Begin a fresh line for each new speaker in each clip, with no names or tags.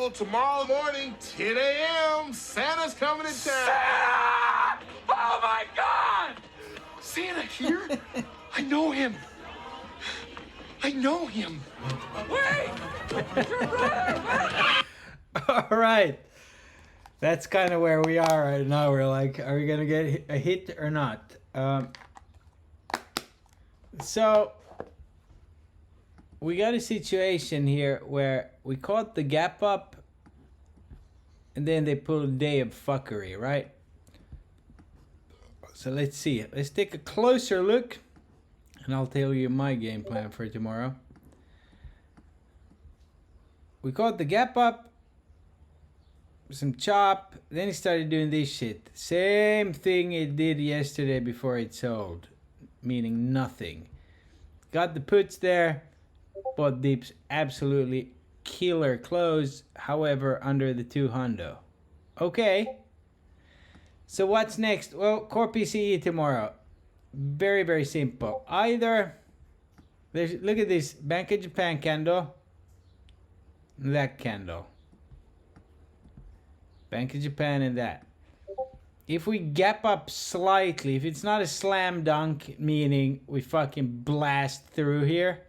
people, tomorrow morning, 10 a.m., Santa's coming to town.
Santa! Oh my God! Santa here? I know him. I know him. Wait! Your brother!
All right. That's kind of where we are right now. We're like, are we going to get a hit or not? So we got a situation here where we caught the gap up and then they pulled a day of fuckery, right? So let's see. Let's take a closer look and I'll tell you my game plan for tomorrow. We caught the gap up, some chop, then it started doing this shit. Same thing it did yesterday before it sold, meaning nothing. Got the puts there, bought dips, absolutely killer close, however under the 200. Okay, so what's next? Well, core PCE tomorrow. Very, very simple. Either, look at this Bank of Japan candle, that candle. Bank of Japan and that. If we gap up slightly, if it's not a slam dunk, meaning we fucking blast through here,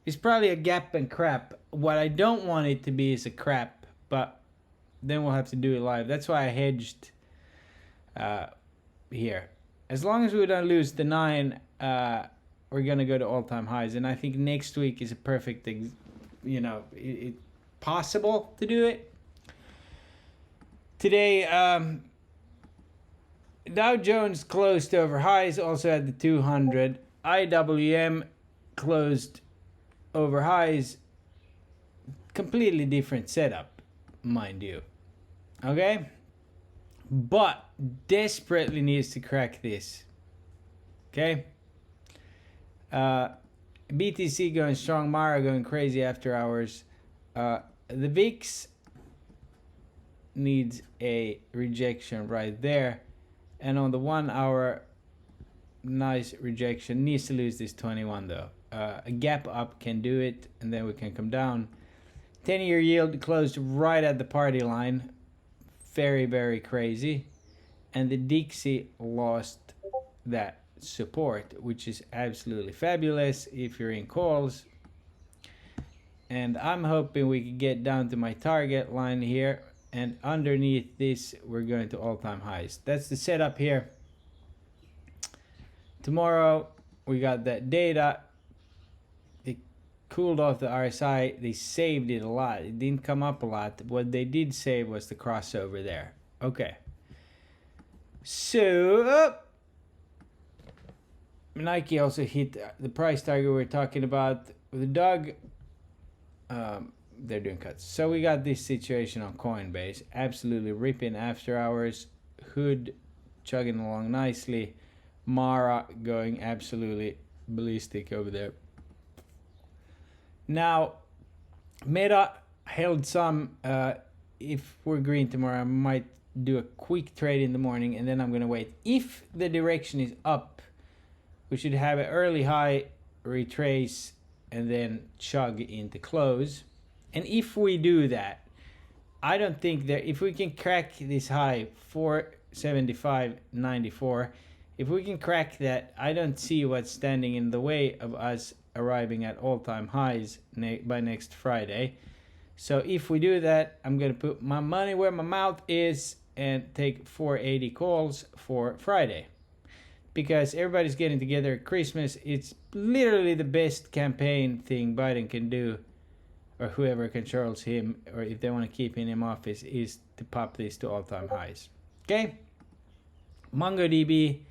it's probably a gap and crap. What I don't want it to be is a crap, but then we'll have to do it live. That's why I hedged here. As long as we don't lose the 9, we're going to go to all-time highs. And I think next week is a perfect, it possible to do it. Today, Dow Jones closed over highs, also at the 200. IWM closed over highs. Completely different setup, mind you. Okay? But desperately needs to crack this. Okay? BTC going strong, Mara going crazy after hours. The VIX needs a rejection right there, and on the 1 hour, nice rejection. Needs to lose this 21 though. A gap up can do it, and then we can come down. 10-year yield closed right at the party line. Very, very crazy. And the Dixie lost that support, which is absolutely fabulous if you're in calls. And I'm hoping we can get down to my target line here. And underneath this, we're going to all-time highs. That's the setup here. Tomorrow, we got that data. They cooled off the RSI. They saved it a lot. It didn't come up a lot. What they did save was the crossover there. Okay. So, Nike also hit the price target we were talking about. The Doug, they're doing cuts. So we got this situation on Coinbase. Absolutely ripping after hours. Hood chugging along nicely. Mara going absolutely ballistic over there. Now, Meta held some. If we're green tomorrow, I might do a quick trade in the morning and then I'm going to wait. If the direction is up, we should have an early high, retrace, and then chug into close. And if we do that, I don't think that if we can crack this high 475.94, if we can crack that, I don't see what's standing in the way of us arriving at all-time highs by next Friday. So if we do that, I'm going to put my money where my mouth is and take 480 calls for Friday. Because everybody's getting together at Christmas. It's literally the best campaign thing Biden can do, or whoever controls him, or if they want to keep him in office, is to pop this to all-time highs. Okay? MongoDB,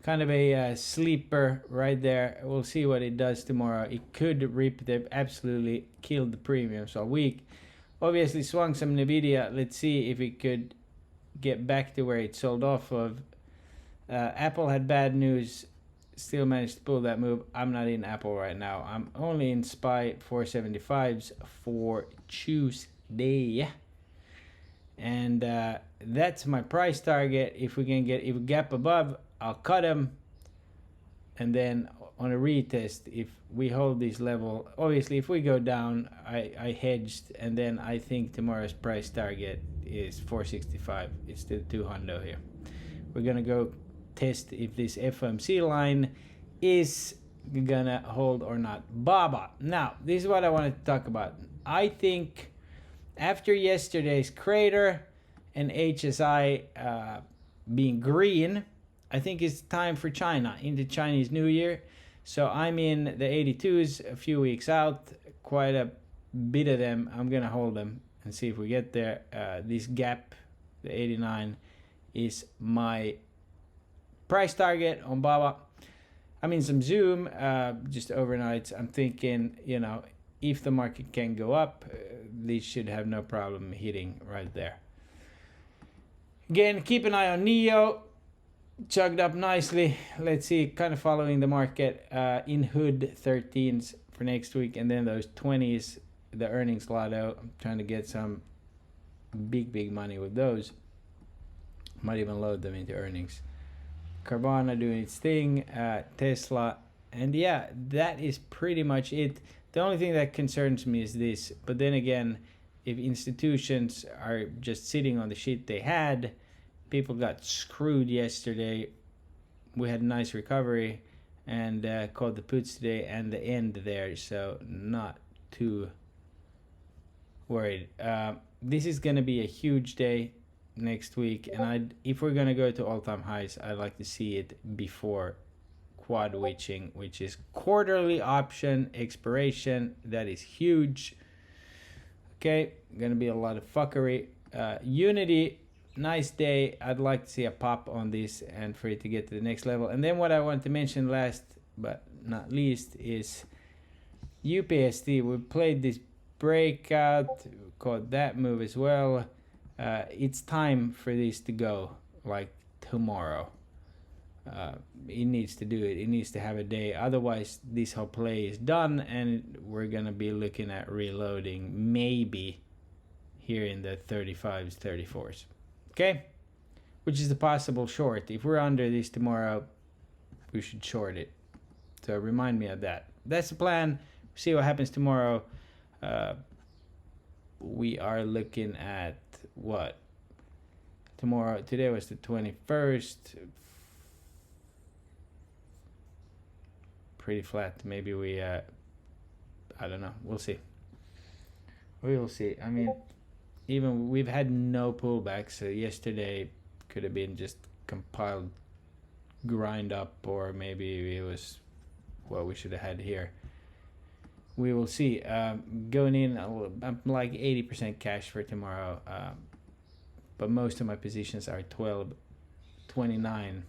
kind of a sleeper right there. We'll see what it does tomorrow. It could rip. They've absolutely killed the premiums all week. Obviously swung some NVIDIA. Let's see if it could get back to where it sold off of. Apple had bad news. Still managed to pull that move. I'm not in Apple right now. I'm only in SPY 475s for Tuesday. And that's my price target. If we can get, if we gap above, I'll cut them. And then on a retest, if we hold this level, obviously if we go down, I hedged, and then I think tomorrow's price target is 465. It's still 200 here. We're gonna go test if this FOMC line is gonna hold or not. Baba. Now, this is what I wanted to talk about. I think after yesterday's crater and HSI being green, I think it's time for China into Chinese New Year. So I'm in the 82s a few weeks out, quite a bit of them. I'm gonna hold them and see if we get there. This gap, the 89, is my price target on Baba. I'm in some Zoom, just overnight. I'm thinking, if the market can go up, these should have no problem hitting right there. Again, keep an eye on NIO. Chugged up nicely. Let's see, kind of following the market in hood 13s for next week, and then those 20s, the earnings lotto. I'm trying to get some big money with those. Might even load them into earnings. Carvana doing its thing, Tesla, and yeah, that is pretty much it. The only thing that concerns me is this, but then again, if institutions are just sitting on the shit they had, people got screwed yesterday. We had a nice recovery and called the puts today and the end there, so not too worried. This is going to be a huge day next week, and if we're going to go to all-time highs, I'd like to see it before quad witching, which is quarterly option expiration. That is huge. Okay, going to be a lot of fuckery. Unity, nice day. I'd like to see a pop on this and for it to get to the next level. And then what I want to mention last but not least is UPST. We played this breakout, caught that move as well. It's time for this to go like tomorrow. It needs to do it. It needs to have a day. Otherwise, this whole play is done, and we're gonna be looking at reloading maybe here in the 35s, 34s. Okay, which is the possible short. If we're under this tomorrow, we should short it. So remind me of that. That's the plan. See what happens tomorrow. We are looking at what tomorrow. Today was the 21st. Pretty flat. Maybe we I don't know, we'll see. We will see. I mean, even we've had no pullbacks, so yesterday could have been just compiled grind up, or maybe it was what we should have had here. We will see. Going in, I'm like 80% cash for tomorrow, but most of my positions are 12, 29.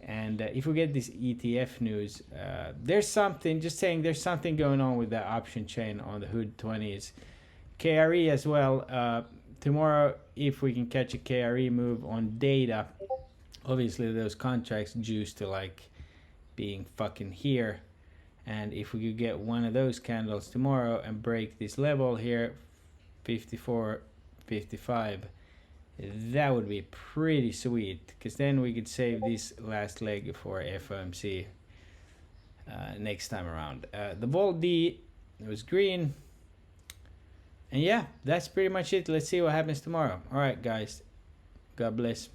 And if we get this ETF news, there's something, just saying there's something going on with the option chain on the hood 20s. KRE as well. Tomorrow, if we can catch a KRE move on data, obviously those contracts juice to like being fucking here. And if we could get one of those candles tomorrow and break this level here, 54, 55, that would be pretty sweet, because then we could save this last leg for FOMC next time around. The Volt D, it was green. And yeah, that's pretty much it. Let's see what happens tomorrow. All right, guys. God bless.